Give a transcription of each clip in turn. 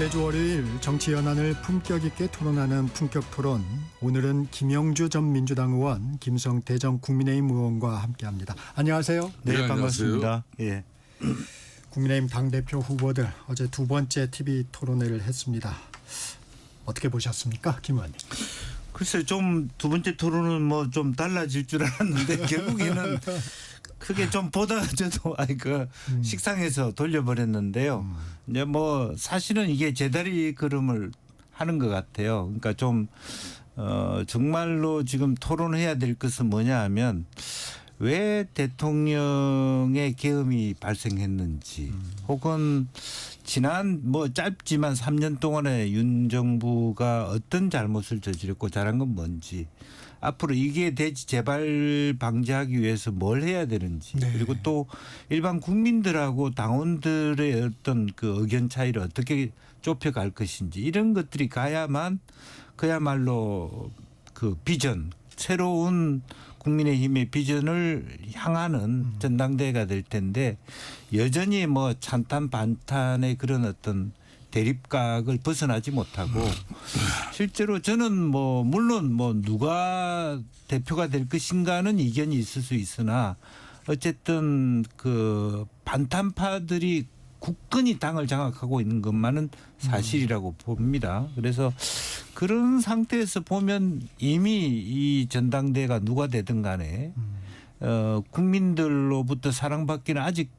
매주 월요일 정치 현안을 품격 있게 토론하는 품격 토론. 오늘은 김영주 전 민주당 의원, 김성태 전 국민의힘 의원과 함께합니다. 안녕하세요. 네, 반갑습니다. 예. 국민의힘 당대표 후보들 어제 두 번째 TV 토론회를 했습니다. 어떻게 보셨습니까, 김 의원님? 글쎄 좀 두 번째 토론은 뭐 좀 달라질 줄 알았는데 결국에는 크게 좀 보다가 저도 식상해서 돌려버렸는데요. 이제 뭐 사실은 이게 제다리 걸음을 하는 것 같아요. 그러니까 좀 정말로 지금 토론해야 될 것은 뭐냐 하면 왜 대통령의 계엄이 발생했는지 혹은 지난 뭐 짧지만 3년 동안에 윤 정부가 어떤 잘못을 저질렀고 잘한 건 뭔지 앞으로 이게 대지 재발 방지하기 위해서 뭘 해야 되는지 그리고 또 일반 국민들하고 당원들의 어떤 그 의견 차이를 어떻게 좁혀갈 것인지 이런 것들이 가야만 그야말로 그 비전 새로운 국민의힘의 비전을 향하는 전당대회가 될 텐데 여전히 뭐 찬탄 반탄의 그런 어떤 대립각을 벗어나지 못하고 실제로 저는 뭐 물론 뭐 누가 대표가 될 것인가는 이견이 있을 수 있으나 어쨌든 그 반탄파들이 굳건히 당을 장악하고 있는 것만은 사실이라고 봅니다. 그래서 그런 상태에서 보면 이미 이 전당대회가 누가 되든 간에 국민들로부터 사랑받기는 아직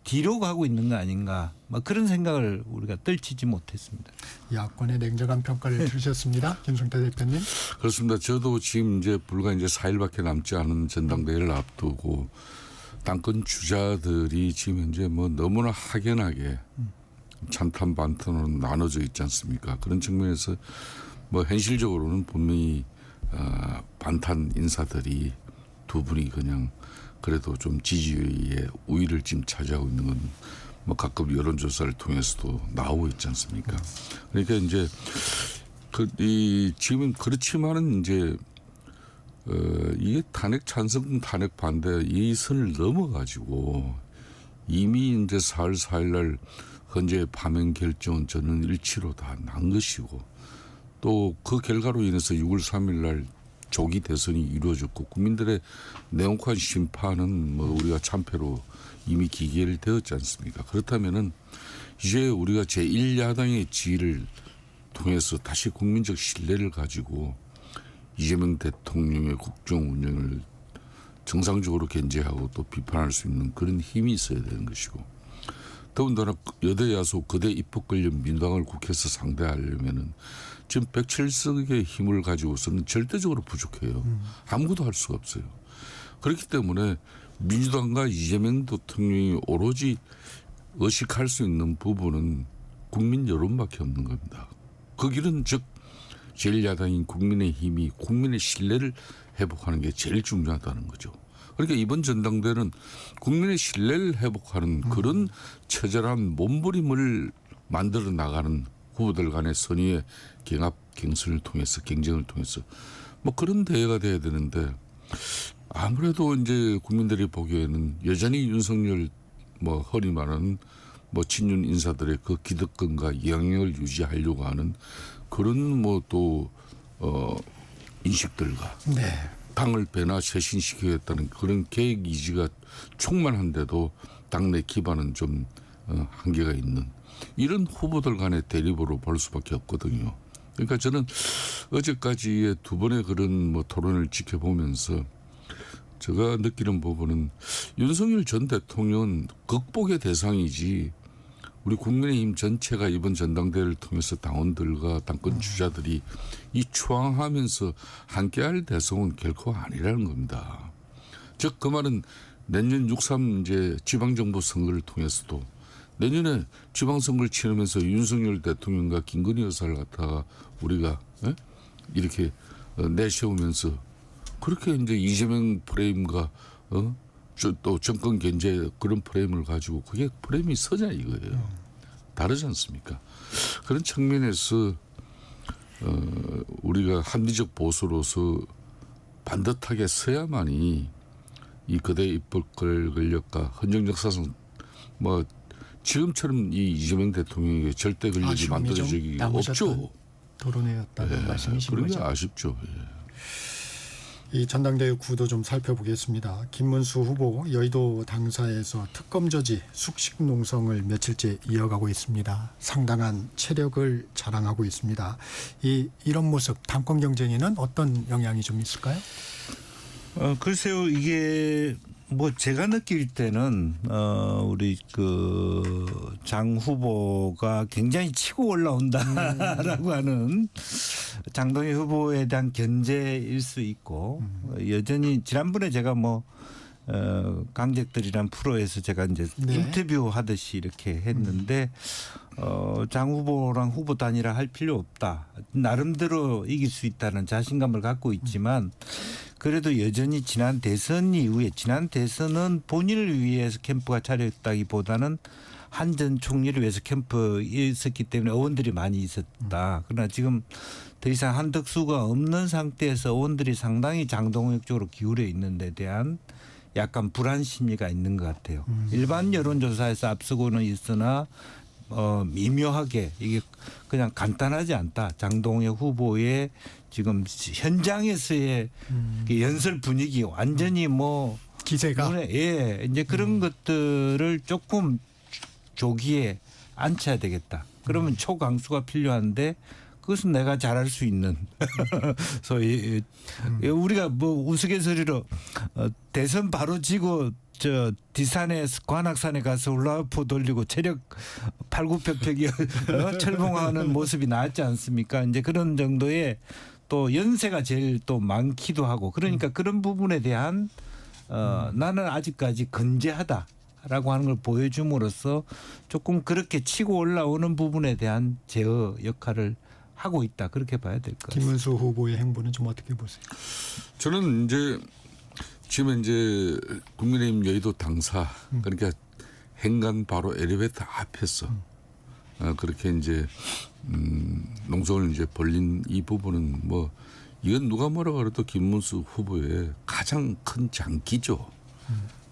뒤로 가고 있는 거 아닌가 그런 생각을 우리가 떨치지 못했습니다. 야권의 냉정한 평가를 들으셨습니다. 김성태 대표님. 그렇습니다. 저도 지금 이제 불과 이제 4일밖에 남지 않은 전당대회를 앞두고 당권 주자들이 지금 현재 뭐 너무나 확연하게 찬탄 반탄으로 나눠져 있지 않습니까? 그런 측면에서 뭐 현실적으로는 분명히 반탄 인사들이 두 분이 그냥 그래도 좀 지지율의 우위를 지금 차지하고 있는 건 뭐 가끔 여론조사를 통해서도 나오고 있지 않습니까? 그러니까 이제 지금은 그렇지만은 이제 이게 탄핵 찬성 탄핵 반대 이 선을 넘어가지고 이미 이제 4월 4일 날 헌재 파면 결정은 저는 일치로 다 난 것이고 또 그 결과로 인해서 6월 3일 날 조기 대선이 이루어졌고 국민들의 냉혹한 심판은 뭐 우리가 참패로 이미 기결되었지 않습니까? 그렇다면은 이제 우리가 제1야당의 지위를 통해서 다시 국민적 신뢰를 가지고 이재명 대통령의 국정 운영을 정상적으로 견제하고 또 비판할 수 있는 그런 힘이 있어야 되는 것이고 더군다나 여대 야소 거대 입법 권력 민주당을 국회에서 상대하려면은 지금 107석의 힘을 가지고서는 절대적으로 부족해요. 아무것도 할 수가 없어요. 그렇기 때문에 민주당과 이재명 대통령이 오로지 의식할 수 있는 부분은 국민 여론밖에 없는 겁니다. 그 길은 즉 제1야당인 국민의힘이 국민의 신뢰를 회복하는 게 제일 중요하다는 거죠. 그러니까 이번 전당대회는 국민의 신뢰를 회복하는 그런 처절한 몸부림을 만들어 나가는 후보들 간의 선의의 경합 경선을 통해서 경쟁을 통해서 뭐 그런 대회가 돼야 되는데 아무래도 이제 국민들이 보기에는 여전히 윤석열 뭐 허리 많은 뭐 친윤 인사들의 그 기득권과 영향을 유지하려고 하는 그런 뭐 또 인식들과 당을 변화쇄신시키겠다는 그런 계획 의지가 충만한데도 당내 기반은 좀 한계가 있는 이런 후보들 간의 대립으로 볼 수밖에 없거든요. 그러니까 저는 어제까지의 두 번의 그런 뭐 토론을 지켜보면서 제가 느끼는 부분은 윤석열 전 대통령은 극복의 대상이지 우리 국민의힘 전체가 이번 전당대회를 통해서 당원들과 당권 주자들이 이 추앙하면서 함께할 대상은 결코 아니라는 겁니다. 즉 그 말은 내년 6.3 이제 지방정부 선거를 통해서도 내년에 지방선거를 치르면서 윤석열 대통령과 김건희 여사를 갖다가 우리가 이렇게 내세우면서 그렇게 이제 이재명 프레임과 또 정권 견제 그런 프레임을 가지고 그게 프레임이 서냐 이거예요. 다르지 않습니까? 그런 측면에서 우리가 합리적 보수로서 반듯하게 서야만이 이 거대 입법 권력과 헌정 역사상 뭐 지금처럼 이 이재명 대통령에게 절대 권력이 아쉬움이 좀 만들어진 적이 남으셨던 없죠. 토론회였다는 말씀이신 그런 게 거죠. 아쉽죠. 예. 이 전당대회 구도 좀 살펴보겠습니다. 김문수 후보 여의도 당사에서 특검 저지 숙식 농성을 며칠째 이어가고 있습니다. 상당한 체력을 자랑하고 있습니다. 이런 모습 당권 경쟁에는 어떤 영향이 좀 있을까요? 글쎄요, 이게 뭐 제가 느낄 때는 우리 그 장 후보가 굉장히 치고 올라온다라고 하는 장동희 후보에 대한 견제일 수 있고 여전히 지난번에 제가 뭐 강적들이란 프로에서 제가 이제 네. 인터뷰 하듯이 이렇게 했는데 장 후보랑 후보 단일화 할 필요 없다. 나름대로 이길 수 있다는 자신감을 갖고 있지만 그래도 여전히 지난 대선 이후에 지난 대선은 본인을 위해서 캠프가 차렸다기보다는 한 전 총리를 위해서 캠프에 있었기 때문에 의원들이 많이 있었다. 그러나 지금 더 이상 한덕수가 없는 상태에서 의원들이 상당히 장동혁 쪽으로 기울어 있는 데 대한 약간 불안 심리가 있는 것 같아요. 일반 여론조사에서 앞서고는 있으나 미묘하게 이게 그냥 간단하지 않다. 장동혁 후보의 지금 현장에서의 연설 분위기 완전히 뭐 기세가 예, 이제 그런 것들을 조금 조기에 앉혀야 되겠다. 그러면 초강수가 필요한데 그것은 내가 잘할 수 있는 소위 우리가 뭐 우스갯소리로 대선 바로 지고 저 디산에 관악산에 가서 울라우프 돌리고 체력 팔굽혀펴기 철봉하는 모습이 나왔지 않습니까? 이제 그런 정도의 또 연세가 제일 또 많기도 하고 그러니까 그런 부분에 대한 나는 아직까지 건재하다라고 하는 걸 보여줌으로써 조금 그렇게 치고 올라오는 부분에 대한 제어 역할을 하고 있다 그렇게 봐야 될 것 같습니다. 김문수 후보의 행보는 좀 어떻게 보세요? 저는 이제 지금 이제 국민의힘 여의도 당사 그러니까 행간 바로 엘리베이터 앞에서 그렇게 이제 농성을 이제 벌린 이 부분은 뭐 이건 누가 뭐라 그래도 김문수 후보의 가장 큰 장기죠.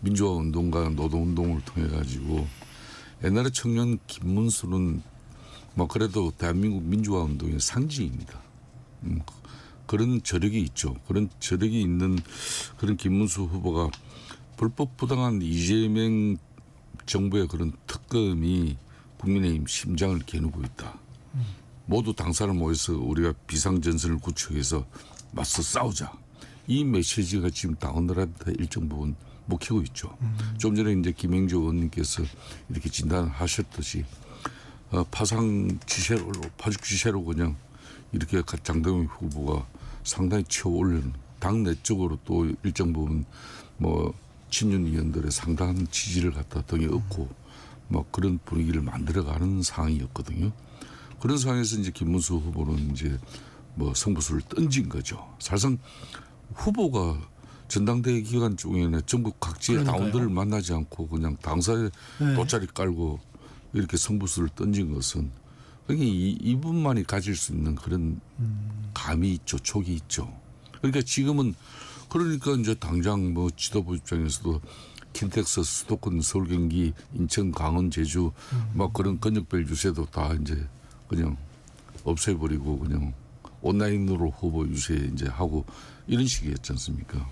민주화 운동과 노동 운동을 통해 가지고 옛날에 청년 김문수는 뭐 그래도 대한민국 민주화 운동의 상징입니다. 그런 저력이 있죠. 그런 저력이 있는 그런 김문수 후보가 불법 부당한 이재명 정부의 그런 특검이 국민의힘 심장을 겨누고 있다. 모두 당사를 모여서 우리가 비상전선을 구축해서 맞서 싸우자. 이 메시지가 지금 당원들한테 일정 부분 먹히고 있죠. 좀 전에 이제 김영주 의원님께서 이렇게 진단하셨듯이 파상 지세로 파죽 지세로 그냥 이렇게 장동희 후보가 상당히 치어 올리는 당 내적으로 또 일정 부분 뭐 친윤 의원들의 상당한 지지를 갖다 등에 얻고 뭐 그런 분위기를 만들어가는 상황이었거든요. 그런 상황에서 이제 김문수 후보는 이제 뭐 승부수를 던진 거죠. 사실상 후보가 전당대회 기간 중에는 전국 각지의 그러니까요. 당원들을 만나지 않고 그냥 당사에 네. 돗자리 깔고 이렇게 승부수를 던진 것은 그러니까 이분만이 가질 수 있는 그런 감이 있죠, 촉이 있죠. 그러니까 지금은 그러니까 이제 당장 뭐 지도부 입장에서도 킨텍스, 수도권, 서울, 경기, 인천, 강원, 제주 막 그런 권역별 유세도 다 이제 그냥 없애버리고 그냥 온라인으로 후보 유세 이제 하고 이런 식이었지 않습니까?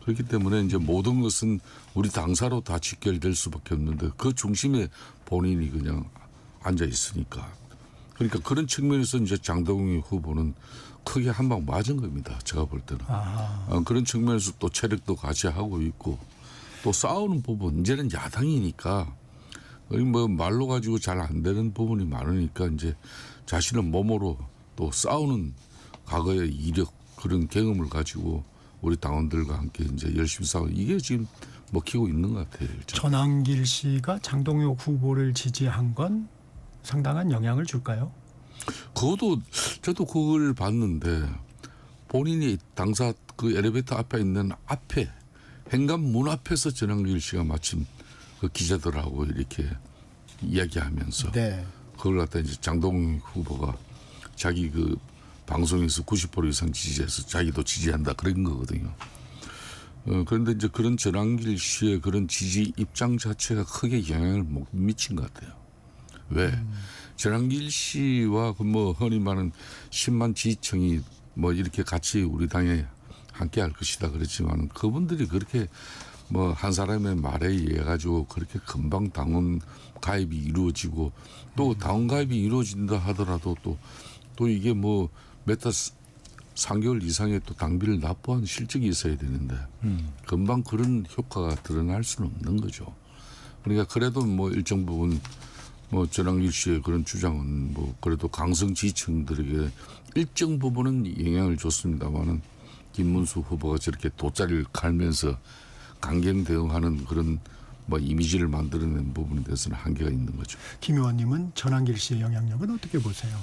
그렇기 때문에 이제 모든 것은 우리 당사로 다 직결될 수밖에 없는데 그 중심에 본인이 그냥 앉아 있으니까. 그러니까 그런 측면에서 이제 장동희 후보는 크게 한 방 맞은 겁니다. 제가 볼 때는. 그런 측면에서 또 체력도 같이 하고 있고 또 싸우는 부분 이제는 야당이니까 뭐 말로 가지고 잘 안 되는 부분이 많으니까 이제 자신의 몸으로 또 싸우는 과거의 이력 그런 경험을 가지고 우리 당원들과 함께 이제 열심히 싸우고 이게 지금 먹히고 있는 것 같아요. 전한길 씨가 장동혁 후보를 지지한 건 상당한 영향을 줄까요? 그것도 저도 그걸 봤는데 본인이 당사 그 엘리베이터 앞에 있는 앞에 행간문 앞에서 전한길 씨가 마침 그 기자들하고 이렇게 이야기하면서 네. 그걸 갖다 이제 장동희 후보가 자기 그 방송에서 90% 이상 지지해서 자기도 지지한다 그런 거거든요. 그런데 이제 그런 전한길 씨의 그런 지지 입장 자체가 크게 영향을 못 미친 것 같아요. 왜? 전환길 씨와 그 뭐 흔히 말하는 10만 지지층이 뭐 이렇게 같이 우리 당에 함께 할 것이다 그랬지만 그분들이 그렇게 뭐 한 사람의 말에 의해 가지고 그렇게 금방 당원 가입이 이루어지고 또 당원 가입이 이루어진다 하더라도 또 이게 뭐 몇 달 3개월 이상의 또 당비를 납부한 실적이 있어야 되는데 금방 그런 효과가 드러날 수는 없는 거죠. 그러니까 그래도 뭐 일정 부분 뭐 전환길 씨의 그런 주장은 뭐 그래도 강성 지지층들에게 일정 부분은 영향을 줬습니다만은 김문수 후보가 저렇게 돗자리를 갈면서 강경 대응하는 그런 뭐 이미지를 만들어낸 부분에 대해서는 한계가 있는 거죠. 김 의원님은 전환길 씨의 영향력은 어떻게 보세요?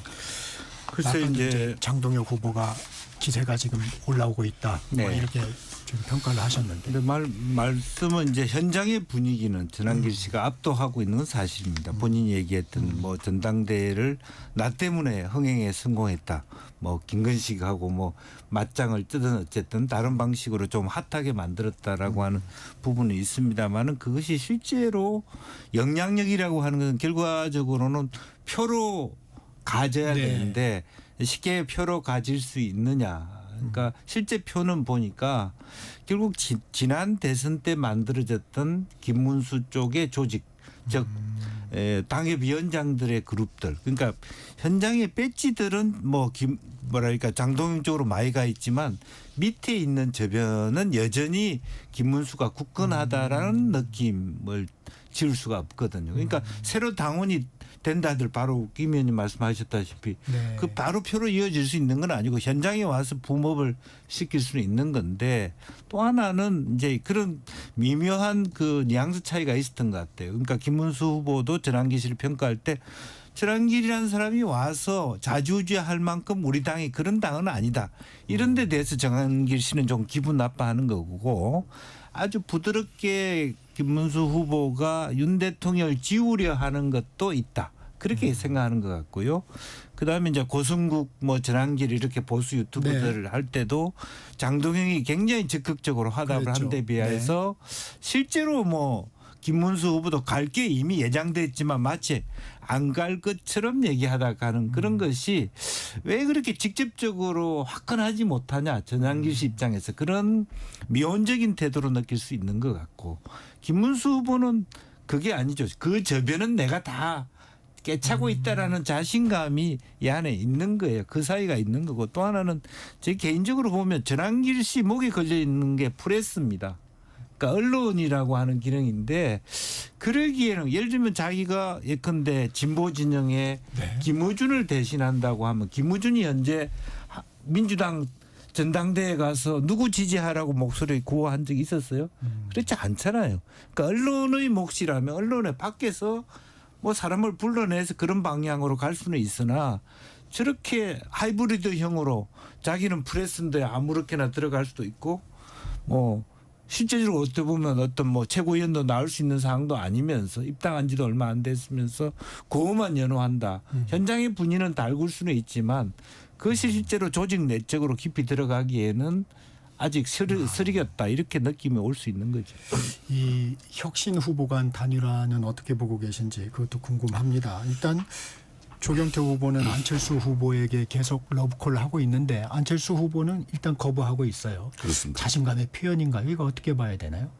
글쎄 이제 장동혁 후보가 기세가 지금 올라오고 있다. 뭐 네. 이렇게 지금 평가를 하셨는데. 근데 말씀은 이제 현장의 분위기는 전환길 씨가 압도하고 있는 건 사실입니다. 본인이 얘기했던 뭐 전당대회를 나 때문에 흥행에 성공했다. 뭐 김건식하고 뭐 맞짱을 뜨든 어쨌든 다른 방식으로 좀 핫하게 만들었다라고 하는 부분이 있습니다만은 그것이 실제로 영향력이라고 하는 건 결과적으로는 표로 가져야 네. 되는데 쉽게 표로 가질 수 있느냐. 그러니까 실제 표는 보니까 결국 지난 대선 때 만들어졌던 김문수 쪽의 조직 즉 당협위원장들의 그룹들 그러니까 현장의 배지들은 뭐랄까 장동영 쪽으로 많이 가 있지만 밑에 있는 저변은 여전히 김문수가 굳건하다라는 느낌을 지울 수가 없거든요. 그러니까 새로 당원이 된다들 바로 김 의원님 말씀하셨다시피 네. 그 바로 표로 이어질 수 있는 건 아니고 현장에 와서 붐업을 시킬 수는 있는 건데 또 하나는 이제 그런 미묘한 그 뉘앙스 차이가 있었던 것 같아요. 그러니까 김문수 후보도 전환길 씨를 평가할 때 전환길이라는 사람이 와서 좌지우지할 만큼 우리 당이 그런 당은 아니다. 이런 데 대해서 전환길 씨는 좀 기분 나빠하는 거고 아주 부드럽게 김문수 후보가 윤 대통령을 지우려 하는 것도 있다. 그렇게 생각하는 것 같고요. 그다음에 이제 고승국 뭐 전환길 이렇게 보수 유튜브들을 할 때도 장동영이 굉장히 적극적으로 화답을 그랬죠. 한 데 비해서 실제로 뭐 김문수 후보도 갈 게 이미 예정됐지만 마치 안 갈 것처럼 얘기하다 가는 그런 것이 왜 그렇게 직접적으로 화끈하지 못하냐 전환길 씨 입장에서 그런 미온적인 태도로 느낄 수 있는 것 같고 김문수 후보는 그게 아니죠. 그 저변은 내가 다 깨차고 있다라는 자신감이 이 안에 있는 거예요. 그 사이가 있는 거고 또 하나는 제 개인적으로 보면 전환길 씨 목에 걸려 있는 게 프레스입니다. 그러니까 언론이라고 하는 기능인데 그러기에는 예를 들면 자기가 예컨대 진보 진영에 네. 김우준을 대신한다고 하면 김우준이 현재 민주당 전당대회 가서 누구 지지하라고 목소리 구호한 적이 있었어요? 그렇지 않잖아요. 그러니까 언론의 몫이라면 언론의 밖에서 뭐 사람을 불러내서 그런 방향으로 갈 수는 있으나 저렇게 하이브리드형으로 자기는 프레스인데 아무렇게나 들어갈 수도 있고 뭐 실제적으로 어떻게 보면 어떤 뭐 최고위원도 나올 수 있는 상황도 아니면서 입당한 지도 얼마 안 됐으면서 그것만 연호한다. 현장의 분위기는 달굴 수는 있지만 그것이 실제로 조직 내적으로 깊이 들어가기에는 아직 쓰리겼다 이렇게 느낌이 올 수 있는 거죠. 이 혁신 후보 간 단일화는 어떻게 보고 계신지 그것도 궁금합니다. 일단 조경태 후보는 안철수 후보에게 계속 러브콜을 하고 있는데 안철수 후보는 일단 거부하고 있어요. 그렇습니다. 자신감의 표현인가요? 이거 어떻게 봐야 되나요?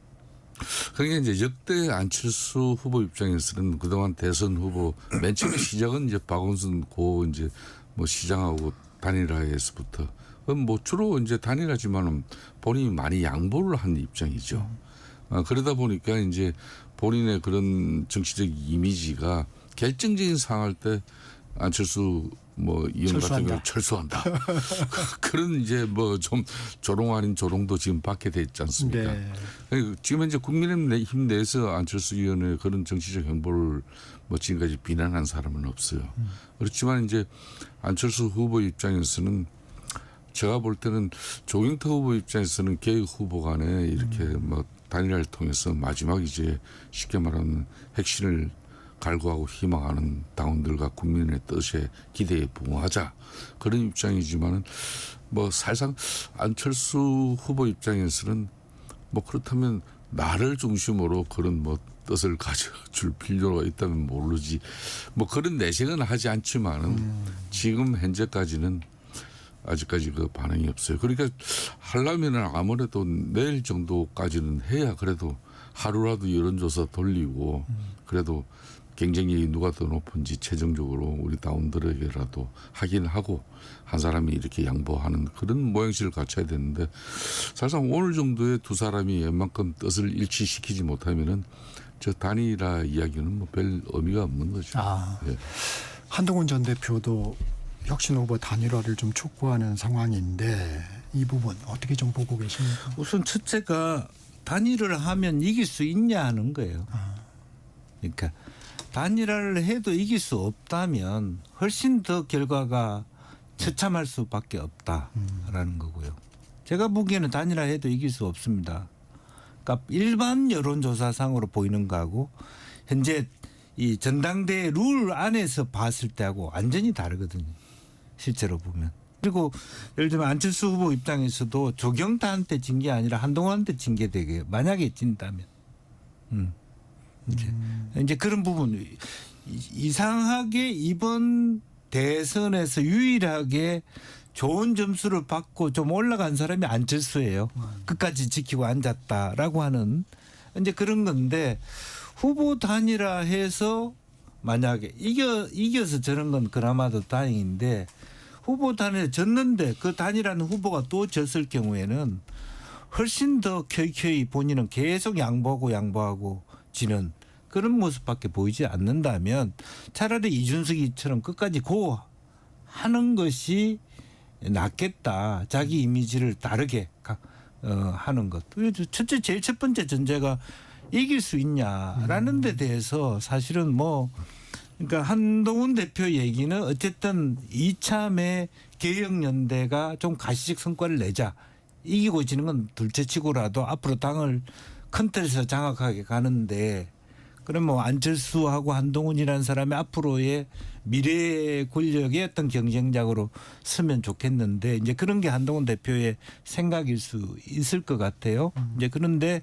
그러니까 이제 역대 안철수 후보 입장에서는 그동안 대선 후보 맨 처음에 시작은 이제 박원순 고 이제 뭐 시장하고 단일화에서부터 뭐 주로 이제 단일화지만은 본인이 많이 양보를 한 입장이죠. 그러다 보니까 이제 본인의 그런 정치적 이미지가 결정적인 상황할 때 안철수 뭐 의원 같은 경우 철수한다. 그런 이제 뭐 좀 조롱 아닌 조롱도 지금 받게 됐지 않습니까? 네. 지금 현재 국민의힘 내에서 안철수 의원의 그런 정치적 행보를 뭐 지금까지 비난한 사람은 없어요. 그렇지만 이제 안철수 후보 입장에서는 제가 볼 때는 조경태 후보 입장에서는 개혁 후보 간에 이렇게 뭐 단일화를 통해서 마지막 이제 쉽게 말하면 핵심을 갈구하고 희망하는 당원들과 국민의 뜻에 기대에 부응하자 그런 입장이지만은 뭐 사실상 안철수 후보 입장에서는 뭐 그렇다면 나를 중심으로 그런 뭐 뜻을 가져줄 필요가 있다면 모르지. 뭐 그런 내색은 하지 않지만은 지금 현재까지는 아직까지 그 반응이 없어요. 그러니까 하려면은 아무래도 내일 정도까지는 해야 그래도 하루라도 여론조사 돌리고 그래도 경쟁력이 누가 더 높은지 최종적으로 우리 다운들에게라도 확인하고 한 사람이 이렇게 양보하는 그런 모양새를 갖춰야 되는데 사실상 오늘 정도의 두 사람이 웬만큼 뜻을 일치시키지 못하면은 저 단일화 이야기는 뭐 별 의미가 없는 거죠. 예. 한동훈 전 대표도 혁신 후보 단일화를 좀 촉구하는 상황인데 이 부분 어떻게 좀 보고 계십니까? 우선 첫째가 단일화를 하면 이길 수 있냐 하는 거예요. 그러니까 단일화를 해도 이길 수 없다면 훨씬 더 결과가 처참할 수밖에 없다라는 거고요. 제가 보기에는 단일화해도 이길 수 없습니다. 그러니까 일반 여론조사상으로 보이는 거하고 현재 이 전당대회 룰 안에서 봤을 때하고 완전히 다르거든요. 실제로 보면. 그리고 예를 들면 안철수 후보 입장에서도 조경태한테 진 게 아니라 한동훈한테 진 게 되게 만약에 진다면. 이제 그런 부분 이상하게 이번 대선에서 유일하게 좋은 점수를 받고 좀 올라간 사람이 안철수예요. 끝까지 지키고 앉았다라고 하는 이제 그런 건데 후보 단일화해서 만약에 이겨서 저런 건 그나마도 다행인데 후보 단일화 졌는데 그 단일화는 후보가 또 졌을 경우에는 훨씬 더 켜이켜이 본인은 계속 양보하고 지는 그런 모습밖에 보이지 않는다면 차라리 이준석이처럼 끝까지 고 하는 것이 낫겠다. 자기 이미지를 다르게 하는 것. 첫째 제일 첫 번째 전제가 이길 수 있냐라는 데 대해서 사실은 뭐 그러니까 한동훈 대표 얘기는 어쨌든 이참에 개혁연대가 좀 가시적 성과를 내자. 이기고 지는 건 둘째치고라도 앞으로 당을 큰 틀에서 장악하게 가는데 그럼 뭐 안철수하고 한동훈이라는 사람이 앞으로의 미래 권력의 어떤 경쟁작으로 서면 좋겠는데 이제 그런 게 한동훈 대표의 생각일 수 있을 것 같아요. 이제 그런데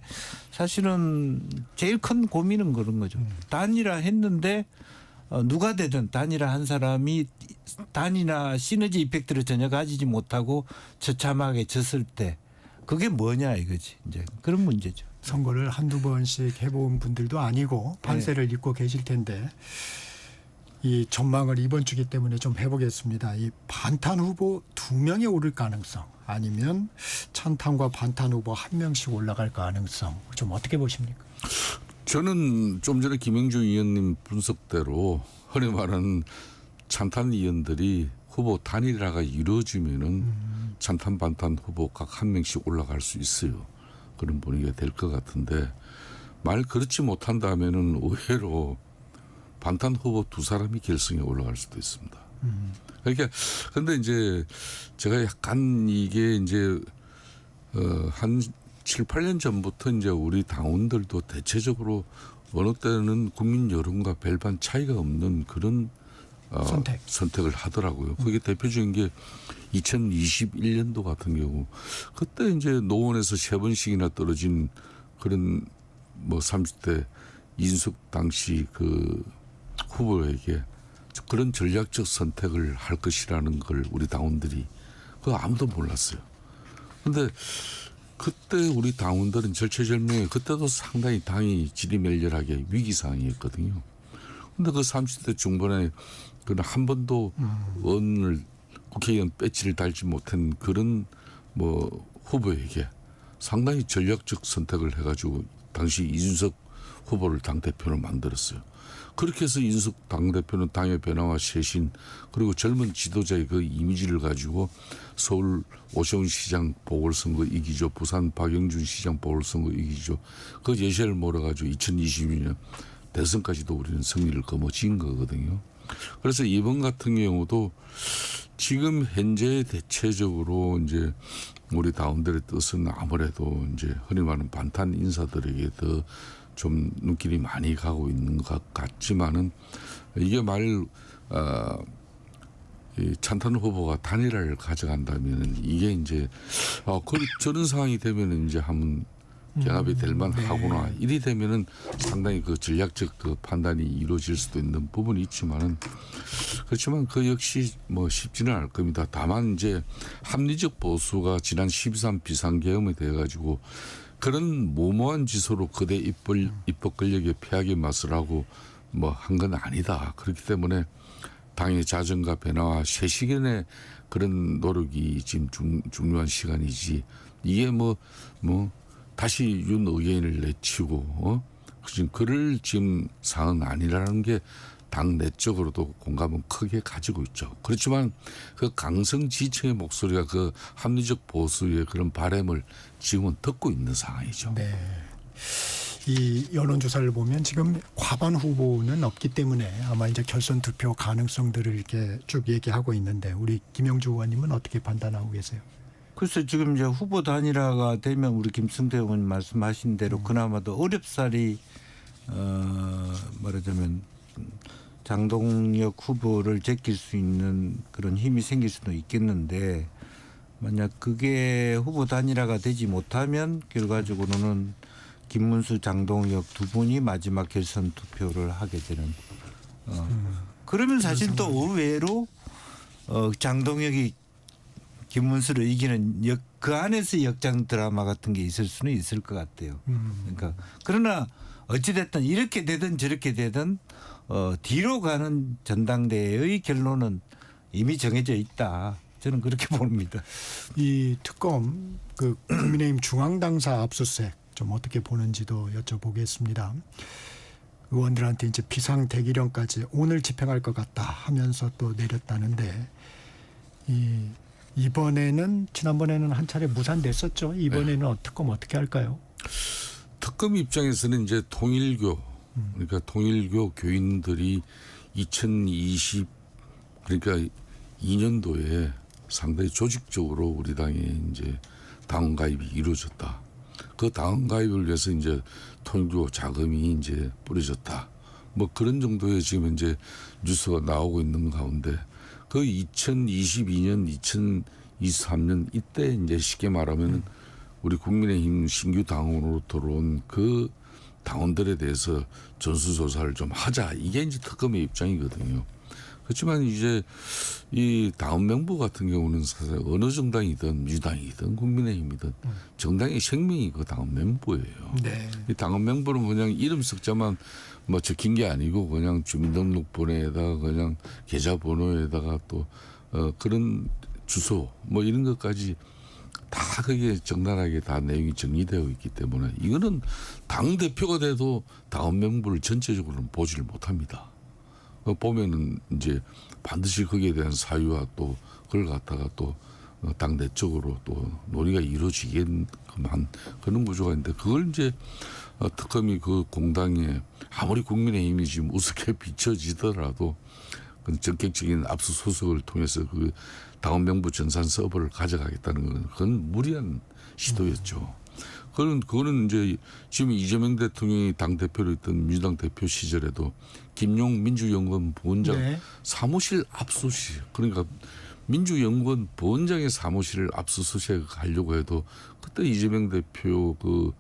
사실은 제일 큰 고민은 그런 거죠. 단일화 했는데 누가 되든 단일화 한 사람이 단일화 시너지 이펙트를 전혀 가지지 못하고 처참하게 졌을 때 그게 뭐냐 이거지. 이제 그런 문제죠. 선거를 한두 번씩 해본 분들도 아니고 판세를 읽고 계실 텐데 이 전망을 이번 주기 때문에 좀 해보겠습니다. 이 반탄 후보 2명이 오를 가능성 아니면 찬탄과 반탄 후보 1명씩 올라갈 가능성 좀 어떻게 보십니까? 저는 좀 전에 김영주 의원님 분석대로 흔히 말하는 찬탄 의원들이 후보 단일화가 이루어지면은 찬탄 반탄 후보 각 1명씩 올라갈 수 있어요. 그런 분위기가 될 것 같은데 말 그렇지 못한다면은 의외로 반탄 후보 2사람이 결승에 올라갈 수도 있습니다. 그러니까 근데 이제 제가 약간 이게 이제 한 7, 8년 전부터 이제 우리 당원들도 대체적으로 어느 때는 국민 여론과 별반 차이가 없는 그런 선택을 하더라고요. 그게 대표적인 게 2021년도 같은 경우 그때 이제 노원에서 3번씩이나 떨어진 그런 뭐 30대 인숙 당시 그 후보에게 그런 전략적 선택을 할 것이라는 걸 우리 당원들이 그거 아무도 몰랐어요. 그런데 그때 우리 당원들은 절체절명에 그때도 상당히 당이 지리멸렬하게 위기 상황이었거든요. 그런데 그 30대 중반에 그런 한 번도 의원을 국회의원 배지를 달지 못한 그런 뭐 후보에게 상당히 전략적 선택을 해가지고 당시 이준석 후보를 당대표로 만들었어요. 그렇게 해서 이준석 당대표는 당의 변화와 쇄신 그리고 젊은 지도자의 그 이미지를 가지고 서울 오세훈 시장 보궐선거 이기죠. 부산 박영준 시장 보궐선거 이기죠. 그 예시를 몰아가지고 2022년 대선까지도 우리는 승리를 거머쥔 거거든요. 그래서 이번 같은 경우도 지금 현재 대체적으로 이제 우리 당원들의 뜻은 아무래도 이제 흔히 말하는 반탄 인사들에게 더 좀 눈길이 많이 가고 있는 것 같지만은 이게 이 찬탄 후보가 단일화를 가져간다면은 이게 이제 저런 상황이 되면은 이제 한번 경합이 될 만하구나. 이리 되면은 상당히 그 전략적 그 판단이 이루어질 수도 있는 부분이 있지만은 그렇지만 그 역시 뭐 쉽지는 않을 겁니다. 다만 이제 합리적 보수가 지난 12.3 비상계엄이 돼가지고 그런 모모한 지소로 거대 입법 권력의 폐악의 맛을 하고 뭐 한 건 아니다. 그렇기 때문에 당의 자정과 변화와 쇄신의 그런 노력이 지금 중요한 시간이지. 이게 뭐 다시 윤 의견을 내치고 지금 그럴 지금 상황은 아니라는 게 당 내적으로도 공감은 크게 가지고 있죠. 그렇지만 그 강성 지층의 목소리가 그 합리적 보수의 그런 바람을 지금은 듣고 있는 상황이죠. 네. 이 여론조사를 보면 지금 과반 후보는 없기 때문에 아마 이제 결선 투표 가능성들을 이렇게 쭉 얘기하고 있는데 우리 김영주 의원님은 어떻게 판단하고 계세요? 글쎄 지금 이제 후보 단일화가 되면 우리 김승태 의원님 말씀하신 대로 그나마도 어렵사리 말하자면 장동혁 후보를 제낄 수 있는 그런 힘이 생길 수도 있겠는데 만약 그게 후보 단일화가 되지 못하면 결과적으로는 김문수, 장동혁 두 분이 마지막 결선 투표를 하게 되는. 그러면 사실 또 의외로 장동혁이 김문수를 이기는 그 안에서 역장 드라마 같은 게 있을 수는 있을 것 같아요. 그러니까 그러나 어찌 됐든 이렇게 되든 저렇게 되든 뒤로 가는 전당대회의 결론은 이미 정해져 있다. 저는 그렇게 봅니다. 이 특검 그 국민의힘 중앙당사 압수수색 좀 어떻게 보는지도 여쭤보겠습니다. 의원들한테 이제 비상 대기령까지 오늘 집행할 것 같다 하면서 또 내렸다는데 이번에는 지난번에는 한 차례 무산됐었죠. 이번에는 특검 어떻게 할까요? 특검 입장에서는 이제 통일교 그러니까 통일교 교인들이 2020 그러니까 2년도에 상당히 조직적으로 우리 당에 이제 당원 가입이 이루어졌다. 그 당원 가입을 위해서 이제 통일교 자금이 이제 뿌려졌다. 뭐 그런 정도의 지금 이제 뉴스가 나오고 있는 가운데 그 2022년, 2023년 이때 이제 쉽게 말하면 우리 국민의힘 신규 당원으로 들어온 그 당원들에 대해서 전수조사를 좀 하자. 이게 이제 특검의 입장이거든요. 그렇지만 이제 이 당원 명부 같은 경우는 사실 어느 정당이든 민주당이든 국민의힘이든 정당의 생명이 그 당원 명부예요. 네. 이 당원 명부는 그냥 이름 석자만 뭐 적힌 게 아니고 그냥 주민등록번호에다가 그냥 계좌번호에다가 또 그런 주소 뭐 이런 것까지 다 그게 적나라하게 다 내용이 정리되어 있기 때문에 이거는 당 대표가 돼도 당원 명부를 전체적으로는 보지를 못합니다. 보면은 이제 반드시 거기에 대한 사유와 또 그걸 갖다가 또 당 내적으로 또 논의가 이루어지겠만 그런 구조가 있는데 그걸 이제 특검이 그 공당에 아무리 국민의힘이 지금 우습게 비춰지더라도 그 전격적인 압수수색을 통해서 그 당원 명부 전산 서버를 가져가겠다는 건 그건 무리한 시도였죠. 그거는 이제 지금 이재명 대통령이 당 대표로 있던 민주당 대표 시절에도 김용 민주연구원 부원장 네. 사무실 압수수색 그러니까 민주연구원 부원장의 사무실을 압수수색하려고 해도 그때 이재명 대표 그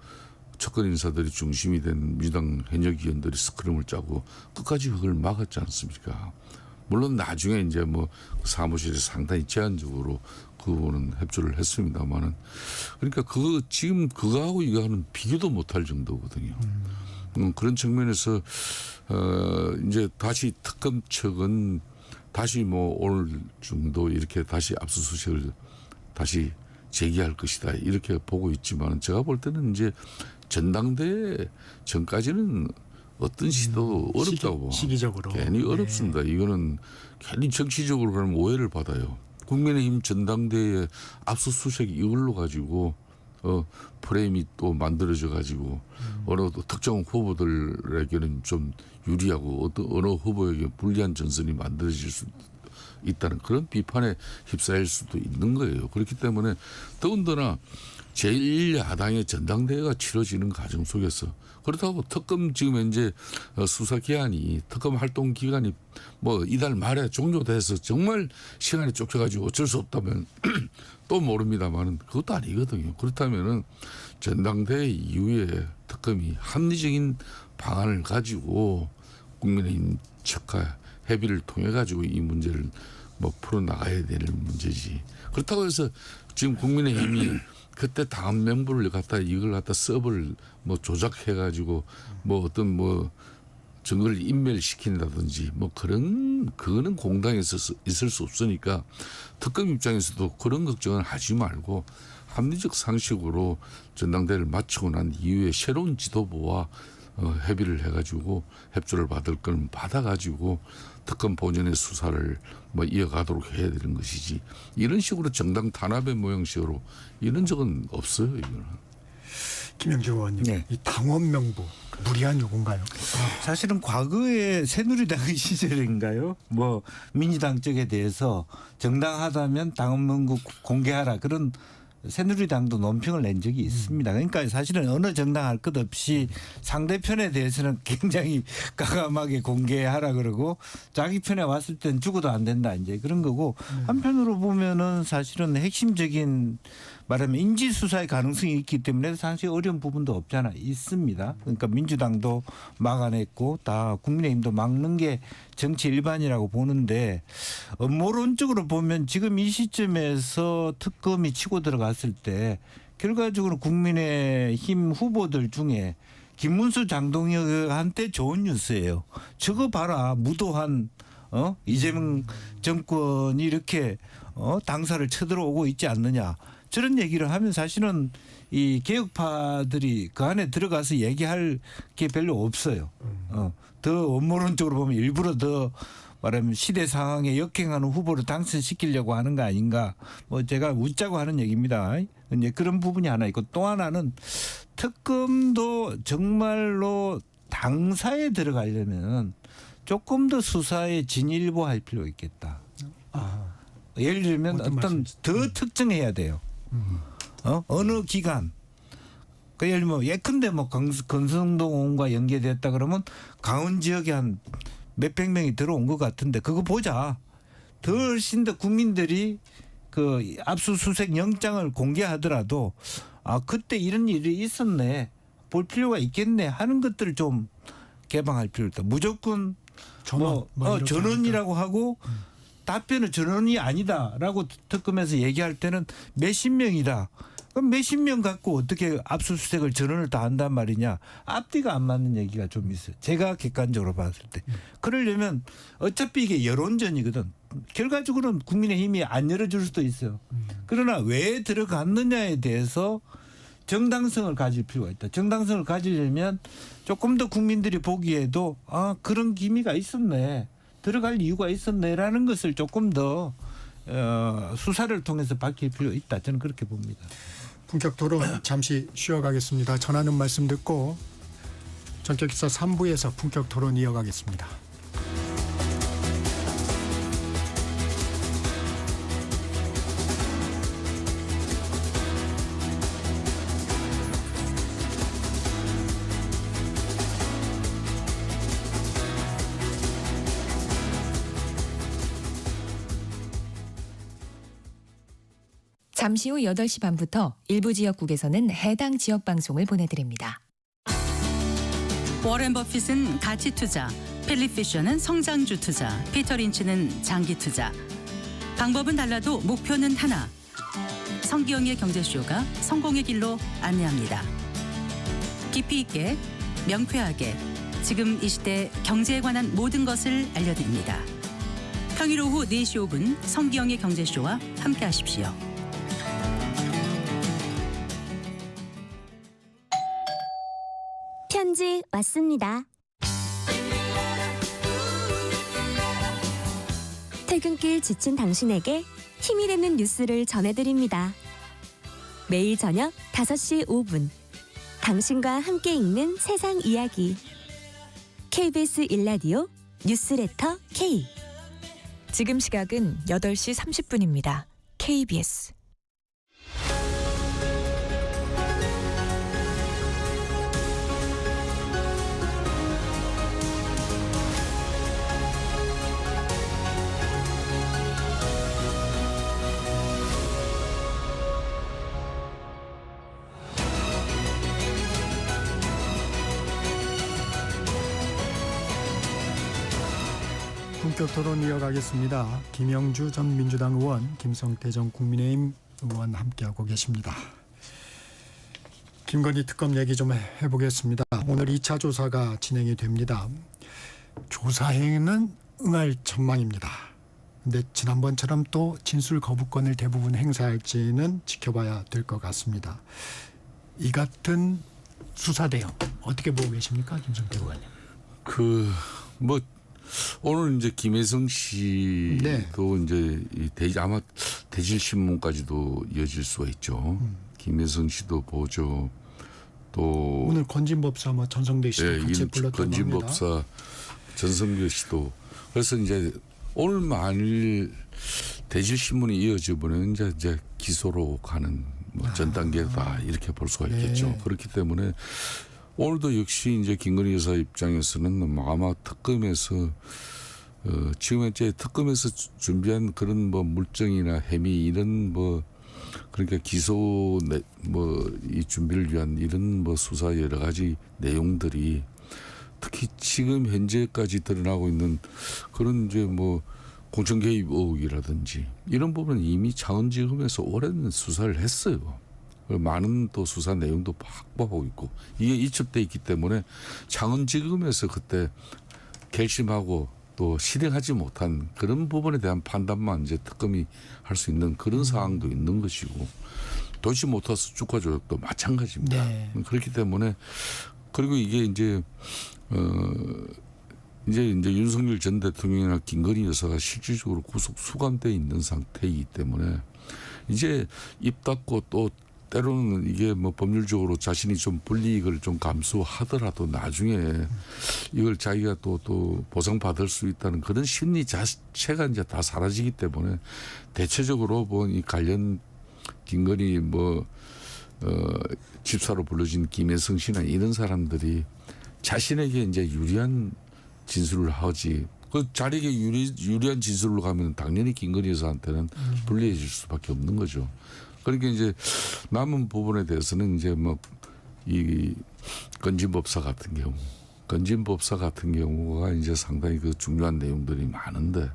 척근 인사들이 중심이 된 민주당 현역 의원들이 스크럼을 짜고 끝까지 그걸 막았지 않습니까? 물론 나중에 이제 뭐 사무실에 상당히 제한적으로 그거는 협조를 했습니다만은 그러니까 그 지금 그거하고 이거하고는 비교도 못할 정도거든요. 그런 측면에서 이제 다시 특검 측은 다시 뭐 오늘 정도 이렇게 다시 압수수색을 다시 제기할 것이다 이렇게 보고 있지만 제가 볼 때는 이제 전당대회 전까지는 어떤 시도 어렵다고 시기적으로 괜히 어렵습니다. 이거는 괜히 정치적으로 그러면 오해를 받아요. 국민의힘 전당대회 압수수색 이걸로 가지고 프레임이 또 만들어져 가지고 어느 특정 후보들에게는 좀 유리하고 어느 후보에게 불리한 전선이 만들어질 수 있다는 그런 비판에 휩싸일 수도 있는 거예요. 그렇기 때문에 더군다나 제1야당의 전당대회가 치러지는 과정 속에서 그렇다고 특검 지금 현재 수사 기한이 특검 활동 기간이 뭐 이달 말에 종료돼서 정말 시간이 쫓겨가지고 어쩔 수 없다면 또 모릅니다만은 그것도 아니거든요. 그렇다면은 전당대회 이후에 특검이 합리적인 방안을 가지고 국민의힘 측과 협의를 통해 가지고 이 문제를 뭐 풀어 나가야 되는 문제지. 그렇다고 해서 지금 국민의힘이 그때 당헌 명부를 갖다 이걸 갖다 서버를 뭐 조작해 가지고 뭐 어떤 뭐 증거를 인멸시킨다든지 뭐 그거는 공당에서 있을 수 없으니까 특검 입장에서도 그런 걱정은 하지 말고 합리적 상식으로 전당대회를 마치고 난 이후에 새로운 지도부와 협의를 해가지고 협조를 받을 건 받아가지고 특검 본연의 수사를 뭐 이어가도록 해야 되는 것이지 이런 식으로 정당 탄압의 모형식으로 이런 적은 없어요. 이거는. 김영주 의원님, 네. 이 당원 명부 무리한 요구인가요? 사실은 과거에 새누리당 시절인가요? 뭐 민주당 쪽에 대해서 정당하다면 당원 명부 공개하라 그런 새누리당도 논평을 낸 적이 있습니다. 그러니까 사실은 어느 정당 할 것 없이 상대편에 대해서는 굉장히 과감하게 공개하라 그러고 자기 편에 왔을 땐 죽어도 안 된다 이제 그런 거고 한편으로 보면은 사실은 핵심적인 말하면 인지 수사의 가능성이 있기 때문에 사실 어려운 부분도 없잖아 있습니다. 그러니까 민주당도 막아냈고 다 국민의힘도 막는 게 정치 일반이라고 보는데 업무론적으로 보면 지금 이 시점에서 특검이 치고 들어갔을 때 결과적으로 국민의힘 후보들 중에 김문수 장동혁한테 좋은 뉴스예요. 저거 봐라 무도한 이재명 정권이 이렇게 당사를 쳐들어오고 있지 않느냐. 저런 얘기를 하면 사실은 이 개혁파들이 그 안에 들어가서 얘기할 게 별로 없어요. 더 원모론적으로 보면 일부러 더 말하면 시대 상황에 역행하는 후보를 당선시키려고 하는 거 아닌가. 뭐 제가 웃자고 하는 얘기입니다. 이제 그런 부분이 하나 있고 또 하나는 특검도 정말로 당사에 들어가려면 조금 더 수사에 진일보할 필요가 있겠다. 예를 들면 어떤 더 특정해야 돼요. 어느 기간. 그 예를 들면 예컨대 뭐 건성동원과 연계됐다 그러면 강원 지역에 한 몇백 명이 들어온 것 같은데 그거 보자. 더 훨씬 더 국민들이 그 압수수색 영장을 공개하더라도 그때 이런 일이 있었네. 볼 필요가 있겠네 하는 것들을 좀 개방할 필요가 있다. 무조건 전원이라고 하고 답변은 전원이 아니다라고 특검에서 얘기할 때는 몇십 명이다. 그럼 몇십 명 갖고 어떻게 압수수색을 전원을 다 한단 말이냐. 앞뒤가 안 맞는 얘기가 좀 있어요. 제가 객관적으로 봤을 때. 그러려면 어차피 이게 여론전이거든. 결과적으로는 국민의힘이 안 열어줄 수도 있어요. 그러나 왜 들어갔느냐에 대해서 정당성을 가질 필요가 있다. 정당성을 가지려면 조금 더 국민들이 보기에도 그런 기미가 있었네. 들어갈 이유가 있었네라는 것을 조금 더 수사를 통해서 밝힐 필요가 있다. 저는 그렇게 봅니다. 본격 토론 잠시 쉬어가겠습니다. 전하는 말씀 듣고 전격기사 3부에서 본격 토론 이어가겠습니다. 잠시 후 8시 반부터 일부 지역국에서는 해당 지역 방송을 보내드립니다. 워렌 버핏은 가치 투자, 필립 피셔는 성장주 투자, 피터 린치는 장기 투자. 방법은 달라도 목표는 하나. 성기영의 경제쇼가 성공의 길로 안내합니다. 깊이 있게, 명쾌하게, 지금 이 시대 경제에 관한 모든 것을 알려드립니다. 평일 오후 4시 5분 성기영의 경제쇼와 함께하십시오. 편지 왔습니다. 퇴근길 지친 당신에게 힘이 되는 뉴스를 전해드립니다. 매일 저녁 5시 5분 당신과 함께 읽는 세상 이야기 KBS 1라디오 뉴스레터 K. 지금 시각은 8시 30분입니다. KBS 본격 토론 이어가겠습니다. 김영주 전 민주당 의원, 김성태 전 국민의힘 의원 함께하고 계십니다. 김건희 특검 얘기 좀 해보겠습니다. 오늘 2차 조사가 진행이 됩니다. 조사에는 응할 전망입니다. 근데 지난번처럼 또 진술 거부권을 대부분 행사할지는 지켜봐야 될 것 같습니다. 이 같은 수사 대응 어떻게 보고 계십니까, 김성태 의원님? 오늘 이제 김혜성 씨도 네. 이제 아마 대질신문까지도 이어질 수가 있죠. 김혜성 씨도 보죠. 또 오늘 건진법사 전성대 씨도 같이 불렀다고 합니다. 건진법사 전성교 씨도 그래서 이제 오늘 만일 대질신문이 이어져 보면 이제 기소로 가는 전 단계다 이렇게 볼 수가 있겠죠. 네. 그렇기 때문에 오늘도 역시 이제 김건희 여사 입장에서는 아마 특검에서 지금 현재 특검에서 준비한 그런 물증이나 혐의 이런 그러니까 기소 이 준비를 위한 이런 수사 여러 가지 내용들이 특히 지금 현재까지 드러나고 있는 그런 이제 공천 개입 의혹이라든지 이런 부분은 이미 창원지검에서 오랜 수사를 했어요. 많은 또 수사 내용도 확보하고 있고 이게 이첩돼 있기 때문에 창원지검에서 그때 결심하고 또 실행하지 못한 그런 부분에 대한 판단만 이제 특검이 할 수 있는 그런 사항도 있는 것이고 도시 모터스 주가 조작도 마찬가지입니다. 네. 그렇기 때문에 그리고 이게 이제 윤석열 전 대통령이나 김건희 여사가 실질적으로 구속 수감돼 있는 상태이기 때문에 이제 입 닫고 또 때로는 이게 법률적으로 자신이 좀 불이익을 좀 감수하더라도 나중에 이걸 자기가 또 보상받을 수 있다는 그런 심리 자체가 이제 다 사라지기 때문에 대체적으로 이 관련 김건희 집사로 불려진 김혜성 씨나 이런 사람들이 자신에게 이제 유리한 진술을 하지 그 자리에게 유리한 진술로 가면 당연히 김건희 여사한테는 불리해질 수밖에 없는 거죠. 그러니까 이제 남은 부분에 대해서는 이제 이 건진법사 같은 경우가 이제 상당히 그 중요한 내용들이 많은데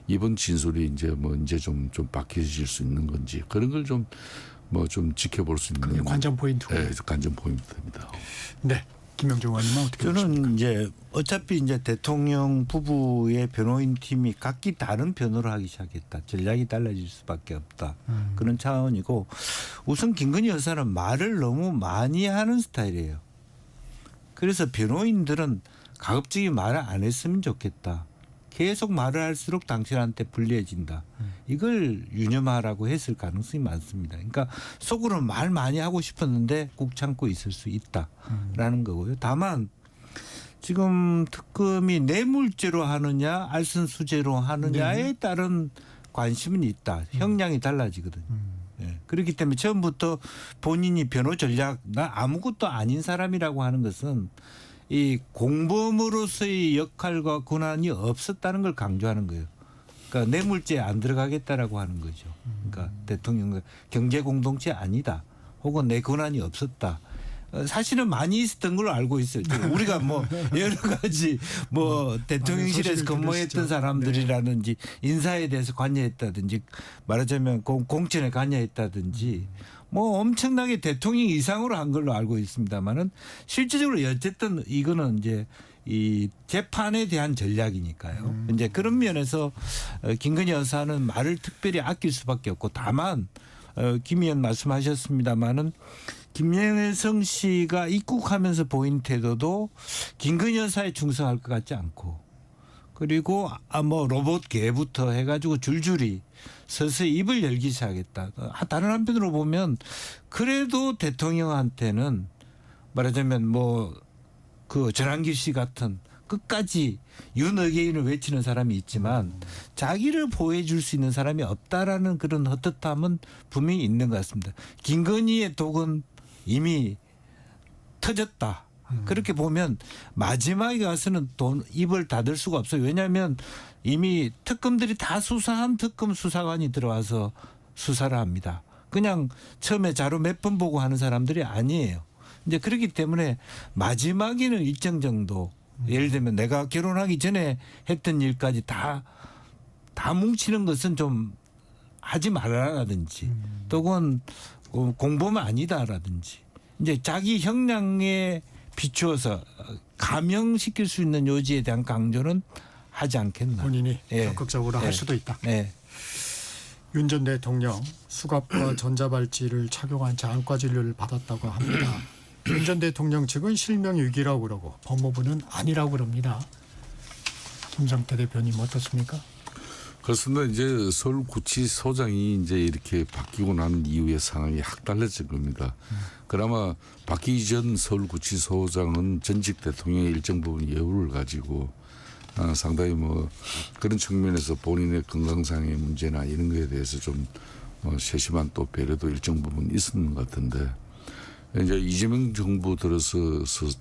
이번 진술이 이제 좀 바뀌어질 수 있는 건지 그런 걸 좀 지켜볼 수 있는 관전 포인트. 네, 관전 포인트입니다. 네. 김영주 의원님은 어떻게 보십니까? 저는 이제 어차피 이제 대통령 부부의 변호인 팀이 각기 다른 변호를 하기 시작했다. 전략이 달라질 수밖에 없다. 그런 차원이고 우선 김건희 여사는 말을 너무 많이 하는 스타일이에요. 그래서 변호인들은 가급적이 말을 안 했으면 좋겠다. 계속 말을 할수록 당신한테 불리해진다. 이걸 유념하라고 했을 가능성이 많습니다. 그러니까 속으로는 말 많이 하고 싶었는데 꾹 참고 있을 수 있다라는 거고요. 다만 지금 특검이 뇌물죄로 하느냐 알선수재로 하느냐에 따른 관심은 있다. 형량이 달라지거든요. 예. 그렇기 때문에 처음부터 본인이 변호 전략 나 아무것도 아닌 사람이라고 하는 것은 이 공범으로서의 역할과 권한이 없었다는 걸 강조하는 거예요. 그러니까 뇌물죄에 안 들어가겠다라고 하는 거죠. 그러니까 대통령 경제 공동체 아니다. 혹은 내 권한이 없었다. 사실은 많이 있었던 걸로 알고 있어요. 우리가 여러 가지 대통령실에서 근무했던 사람들이라든지 인사에 대해서 관여했다든지 말하자면 공천에 관여했다든지 엄청나게 대통령 이상으로 한 걸로 알고 있습니다만은 실질적으로 어쨌든 이거는 이제 이 재판에 대한 전략이니까요. 이제 그런 면에서 김건희 여사는 말을 특별히 아낄 수밖에 없고 다만 김 의원 말씀하셨습니다마는 김혜성 씨가 입국하면서 보인 태도도 김건희 여사에 충성할 것 같지 않고 그리고 로봇 개부터 해가지고 줄줄이 서서히 입을 열기 시작했다. 다른 한편으로 보면 그래도 대통령한테는 말하자면 그 전환기 씨 같은 끝까지 윤어게인을 외치는 사람이 있지만 자기를 보호해 줄 수 있는 사람이 없다라는 그런 헛헛함은 분명히 있는 것 같습니다. 김건희의 독은 이미 터졌다. 그렇게 보면 마지막에 가서는 입을 닫을 수가 없어요. 왜냐하면 이미 특검들이 다 수사한 특검 수사관이 들어와서 수사를 합니다. 그냥 처음에 자료 몇 번 보고 하는 사람들이 아니에요. 이제 그렇기 때문에 마지막에는 일정 정도 예를 들면 내가 결혼하기 전에 했던 일까지 다 뭉치는 것은 좀 하지 말아라든지 또 그건 공범은 아니다라든지 이제 자기 형량에 비추어서 감형시킬 수 있는 요지에 대한 강조는 하지 않겠나. 본인이 예. 적극적으로 예. 할 수도 있다. 네. 윤 전 대통령 수갑과 전자발찌를 착용한 채 안과 진료를 받았다고 합니다. 윤 전 대통령 측은 실명 위기라고 그러고 법무부는 아니라고 그럽니다. 김성태 대표님 어떻습니까? 그렇습니다. 이제 서울구치소장이 이제 이렇게 바뀌고 난 이후에 상황이 확 달라진 겁니다. 그나마 바뀌기 전 서울구치소장은 전직 대통령의 일정 부분 예우를 가지고 상당히 뭐 그런 측면에서 본인의 건강상의 문제나 이런 거에 대해서 좀 세심한 또 배려도 일정 부분 있었는 것 같은데 이제 이재명 정부 들어서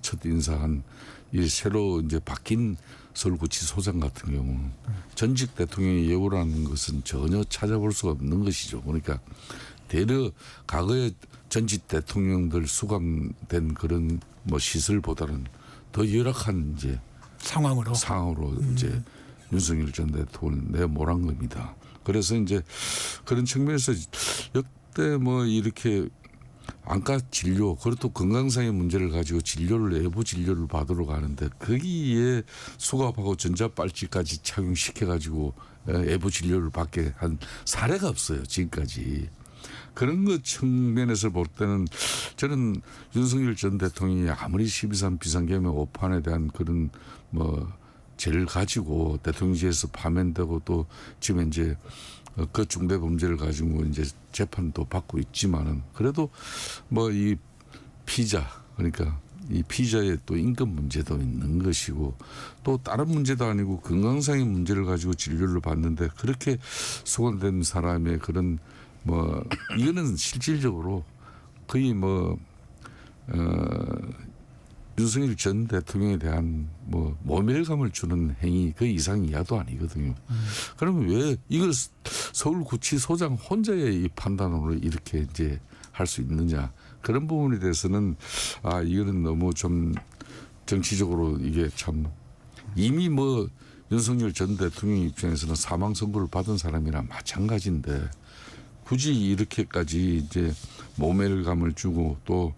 첫 인사한 이 새로 이제 바뀐 서울구치소장 같은 경우는 전직 대통령의 예우라는 것은 전혀 찾아볼 수가 없는 것이죠. 그러니까 대려 과거의 전직 대통령들 수감된 그런 뭐 시설보다는 더 열악한 이제 상황으로 이제 윤석열 전 대통령을 내몰은 겁니다. 그래서 이제 그런 측면에서 역대 뭐 이렇게 안과 진료 그것도 건강상의 문제를 가지고 진료를 외부 진료를 받으러 가는데 거기에 수갑하고 전자발찌까지 착용시켜 가지고 외부 진료를 받게 한 사례가 없어요 지금까지. 그런 것 측면에서 볼 때는 저는 윤석열 전 대통령이 아무리 12.3 비상계엄의 오판에 대한 그런 뭐 죄를 가지고 대통령제에서 파면되고 또 지금 이제 그 중대 범죄를 가지고 이제 재판도 받고 있지만은 그래도 뭐 이 피자 그러니까 이 피자에 또 임금 문제도 있는 것이고 또 다른 문제도 아니고 건강상의 문제를 가지고 진료를 받는데 그렇게 수감된 사람의 그런 뭐 이거는 실질적으로 거의 뭐 윤석열 전 대통령에 대한 뭐 모멸감을 주는 행위 그 이상 이하도 아니거든요. 그러면 왜 이걸 서울구치소장 혼자의 이 판단으로 이렇게 이제 할 수 있느냐 그런 부분에 대해서는 이거는 너무 좀 정치적으로 이게 참 이미 뭐 윤석열 전 대통령 입장에서는 사망 선고를 받은 사람이랑 마찬가지인데 굳이 이렇게까지 이제 모멸감을 주고 또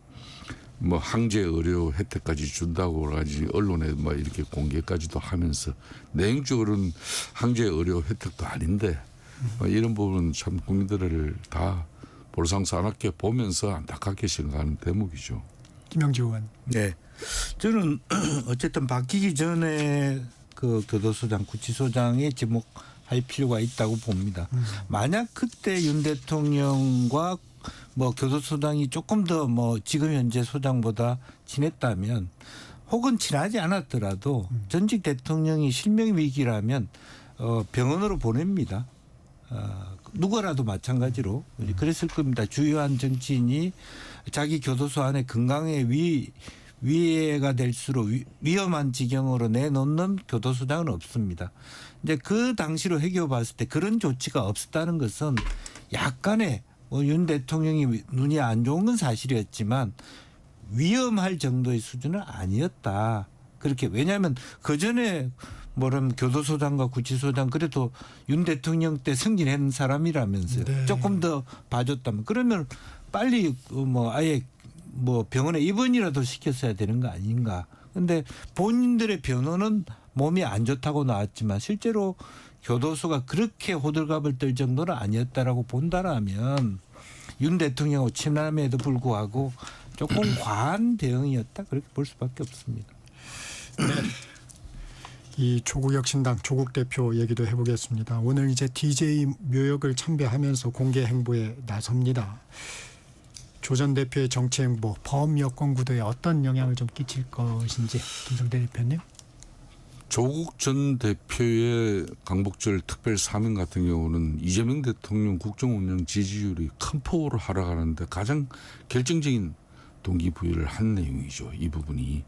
뭐 항제 의료 혜택까지 준다고 가지고 언론에 뭐 이렇게 공개까지도 하면서 내용적으로는 항제 의료 혜택도 아닌데 이런 부분은 참 국민들을 다 볼상사납게 보면서 안타깝게 생각하는 대목이죠. 김영지 의원. 네. 저는 어쨌든 바뀌기 전에 그 교도소장, 구치소장에 지목할 필요가 있다고 봅니다. 만약 그때 윤 대통령과 뭐 교도소장이 조금 더 뭐 지금 현재 소장보다 친했다면 혹은 친하지 않았더라도 전직 대통령이 실명 위기라면 병원으로 보냅니다. 누구라도 마찬가지로 그랬을 겁니다. 주요한 정치인이 자기 교도소 안에 건강에 위해가 될수록 위험한 지경으로 내놓는 교도소장은 없습니다. 이제 그 당시로 해겨 봤을 때 그런 조치가 없었다는 것은 약간의 윤 대통령이 눈이 안 좋은 건 사실이었지만 위험할 정도의 수준은 아니었다. 그렇게 왜냐하면 그 전에 뭐라면 교도소장과 구치소장 그래도 윤 대통령 때 승진한 사람이라면서요. 네. 조금 더 봐줬다면 그러면 빨리 뭐 아예 뭐 병원에 입원이라도 시켰어야 되는 거 아닌가. 그런데 본인들의 변호는 몸이 안 좋다고 나왔지만 실제로 교도소가 그렇게 호들갑을 떨 정도는 아니었다라고 본다라면 윤 대통령하고 친함에도 불구하고 조금 과한 대응이었다 그렇게 볼 수밖에 없습니다. 이 조국혁신당 조국 대표 얘기도 해보겠습니다. 오늘 이제 DJ 묘역을 참배하면서 공개 행보에 나섭니다. 조 전 대표의 정치 행보, 범 여권 구도에 어떤 영향을 좀 끼칠 것인지 김성태 대표님. 조국 전 대표의 광복절 특별 사면 같은 경우는 이재명 대통령 국정운영 지지율이 큰 폭으로 하락하는데 가장 결정적인 동기부여를 한 내용이죠. 이 부분이.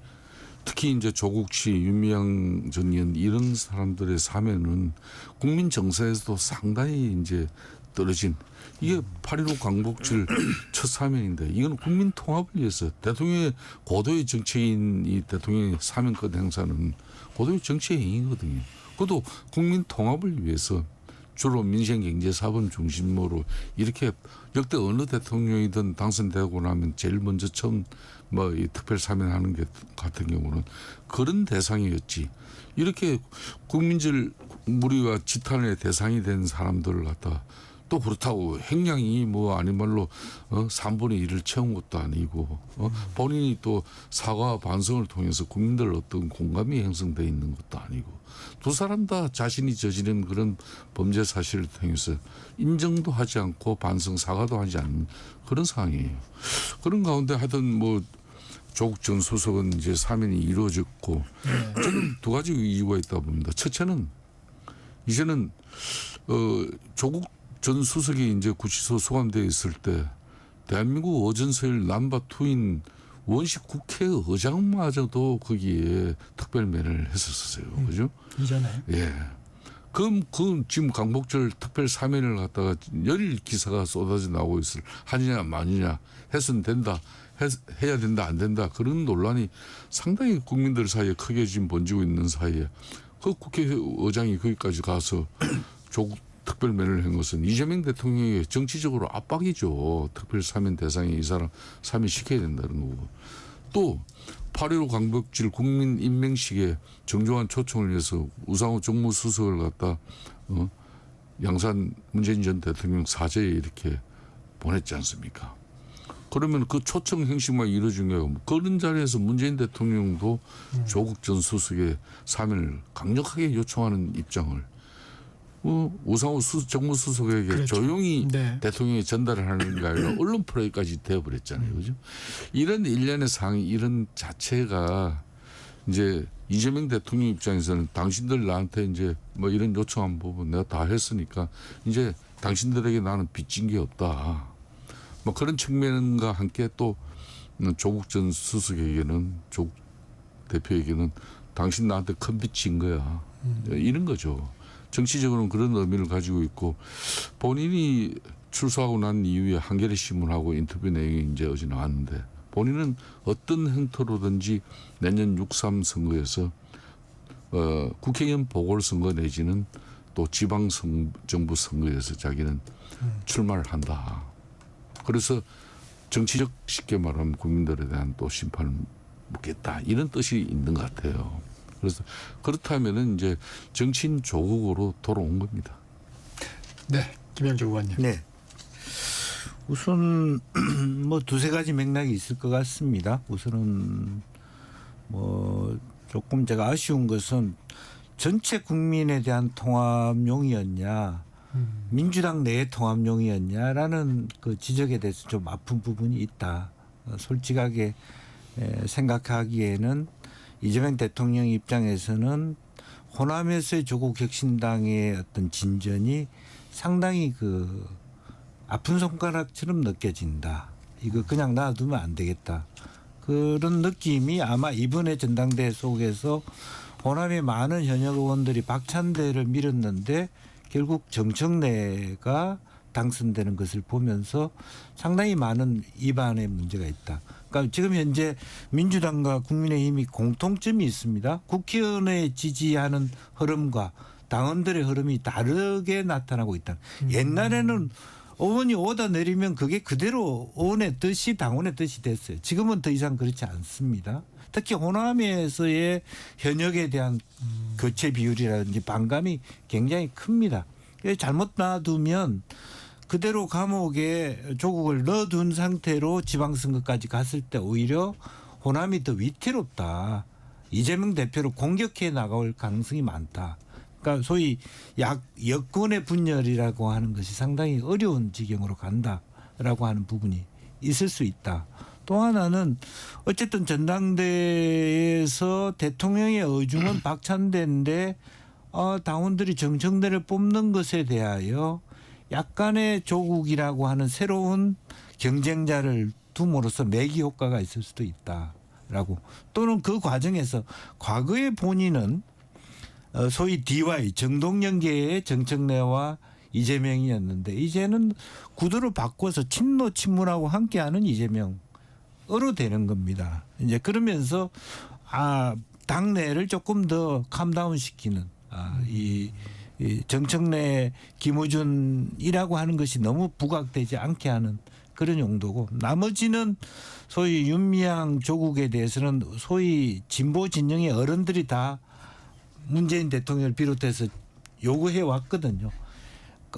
특히 이제 조국 씨, 윤미향 전 의원 이런 사람들의 사면은 국민 정서에서도 상당히 이제 떨어진 이게 8.15 광복절 첫 사면인데 이건 국민 통합을 위해서 대통령의 고도의 정치인이 대통령의 사면권 행사는 고도의 정치의 행위거든요. 그것도 국민 통합을 위해서 주로 민생 경제 사업 중심으로 이렇게 역대 어느 대통령이든 당선되고 나면 제일 먼저 처음 뭐 이 특별 사면하는 게 같은 경우는 그런 대상이었지. 이렇게 국민들 무리와 지탄의 대상이 된 사람들을 갖다 또 그렇다고 행량이 뭐 아닌 말로 3분의 1을 채운 것도 아니고 본인이 또 사과와 반성을 통해서 국민들 어떤 공감이 형성돼 있는 것도 아니고 두 사람 다 자신이 저지른 그런 범죄 사실을 통해서 인정도 하지 않고 반성 사과도 하지 않는 그런 상황이에요. 그런 가운데 하여튼 뭐 조국 전 수석은 이제 사면이 이루어졌고 저는 두 가지 이유가 있다고 봅니다. 첫째는 이제는 조국 전 수석이 이제 구치소 수감되어 있을 때 대한민국 어전서일 넘버2인 원식 국회의장마저도 거기에 특별면을 했었어요. 그죠? 이전에. 예. 그럼 지금 광복절 특별 사면을 갖다가 열일 기사가 쏟아져 나오고 있을 하느냐 마느냐 해서는 된다. 해야 된다 안 된다. 그런 논란이 상당히 국민들 사이에 크게 지금 번지고 있는 사이에 그 국회의장이 거기까지 가서 조국 특별면을 한 것은 이재명 대통령에게 정치적으로 압박이죠. 특별 사면 대상에 이 사람 사면시켜야 된다는 거고. 또 8.15 광복절 국민 임명식에 정중한 초청을 위해서 우상호 정무수석을 갖다 양산 문재인 전 대통령 사저에 이렇게 보냈지 않습니까? 그러면 그 초청 행식만 이루어진 거예요. 그런 자리에서 문재인 대통령도 조국 전 수석의 사면을 강력하게 요청하는 입장을 우상호 정무수석에게 그렇죠. 조용히 네. 대통령이 전달을 하는 게 아니라 언론 플레이까지 되어버렸잖아요. 그죠? 이런 일련의 상황, 이런 자체가 이제 이재명 대통령 입장에서는 당신들 나한테 이제 뭐 이런 요청한 부분 내가 다 했으니까 이제 당신들에게 나는 빚진 게 없다. 뭐 그런 측면과 함께 또 조국 전 수석에게는 조국 대표에게는 당신 나한테 큰 빚인 거야. 이런 거죠. 정치적으로는 그런 의미를 가지고 있고 본인이 출소하고 난 이후에 한겨레 신문하고 인터뷰 내용이 이제 어제 나왔는데 본인은 어떤 행태로든지 내년 6.3 선거에서 국회의원 보궐선거 내지는 또 지방정부 선거에서 자기는 출마를 한다. 그래서 정치적 쉽게 말하면 국민들에 대한 또 심판을 묻겠다. 이런 뜻이 있는 것 같아요. 그래서 그렇다면은 이제 정치인 조국으로 돌아온 겁니다. 네, 김영재 의원님. 네. 우선 뭐 두세 가지 맥락이 있을 것 같습니다. 우선은 뭐 조금 제가 아쉬운 것은 전체 국민에 대한 통합용이었냐, 민주당 내의 통합용이었냐라는 그 지적에 대해서 좀 아픈 부분이 있다. 솔직하게 생각하기에는 이재명 대통령 입장에서는 호남에서의 조국 혁신당의 어떤 진전이 상당히 그 아픈 손가락처럼 느껴진다. 이거 그냥 놔두면 안 되겠다. 그런 느낌이 아마 이번에 전당대회 속에서 호남의 많은 현역 의원들이 박찬대를 밀었는데 결국 정청래가 당선되는 것을 보면서 상당히 많은 입안에 문제가 있다. 그러니까 지금 현재 민주당과 국민의힘이 공통점이 있습니다. 국회의원의 지지하는 흐름과 당원들의 흐름이 다르게 나타나고 있다. 옛날에는 의원이 오다 내리면 그게 그대로 의원의 뜻이 당원의 뜻이 됐어요. 지금은 더 이상 그렇지 않습니다. 특히 호남에서의 현역에 대한 교체 비율이라든지 반감이 굉장히 큽니다. 잘못 놔두면 그대로 감옥에 조국을 넣어둔 상태로 지방선거까지 갔을 때 오히려 호남이 더 위태롭다. 이재명 대표를 공격해 나갈 가능성이 많다. 그러니까 소위 여권의 분열이라고 하는 것이 상당히 어려운 지경으로 간다라고 하는 부분이 있을 수 있다. 또 하나는 어쨌든 전당대회에서 대통령의 의중은 박찬대인데 당원들이 정청래를 뽑는 것에 대하여 약간의 조국이라고 하는 새로운 경쟁자를 둠으로써 매기 효과가 있을 수도 있다라고. 또는 그 과정에서 과거에 본인은 소위 DY 정동영계의 정청래와 이재명이었는데 이제는 구도를 바꿔서 친노 친문하고 함께하는 이재명으로 되는 겁니다. 이제 그러면서 당내를 조금 더 캄다운 시키는 이 정청래 김우준이라고 하는 것이 너무 부각되지 않게 하는 그런 용도고 나머지는 소위 윤미향 조국에 대해서는 소위 진보 진영의 어른들이 다 문재인 대통령을 비롯해서 요구해 왔거든요.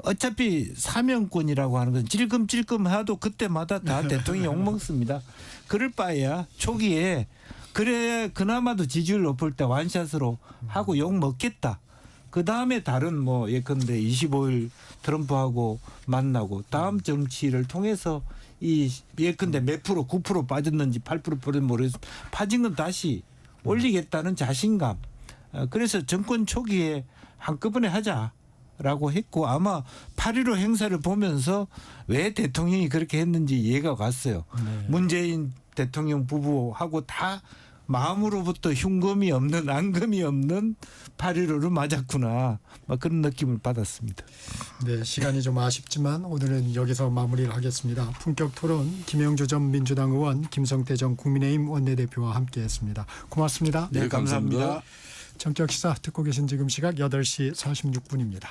어차피 사명권이라고 하는 건 찔끔찔끔해도 그때마다 다 대통령이 욕먹습니다. 그럴 바에야 초기에 그래 그나마도 지지율 높을 때 완샷으로 하고 욕먹겠다. 그 다음에 다른 뭐 예컨대 25일 트럼프하고 만나고 다음 정치를 통해서 이 예컨대 몇 프로 9% 빠졌는지 8% 모르겠어 빠진 건 다시 올리겠다는 자신감. 그래서 정권 초기에 한꺼번에 하자라고 했고 아마 8.15 행사를 보면서 왜 대통령이 그렇게 했는지 이해가 갔어요. 네. 문재인 대통령 부부하고 다 마음으로부터 흉금이 없는 앙금이 없는 8.15를 맞았구나 막 그런 느낌을 받았습니다. 네, 시간이 좀 아쉽지만 오늘은 여기서 마무리를 하겠습니다. 품격 토론 김영주 전 민주당 의원, 김성태 전 국민의힘 원내대표와 함께했습니다. 고맙습니다. 네, 감사합니다. 정격 시사 듣고 계신 지금 시각 8시 46분입니다.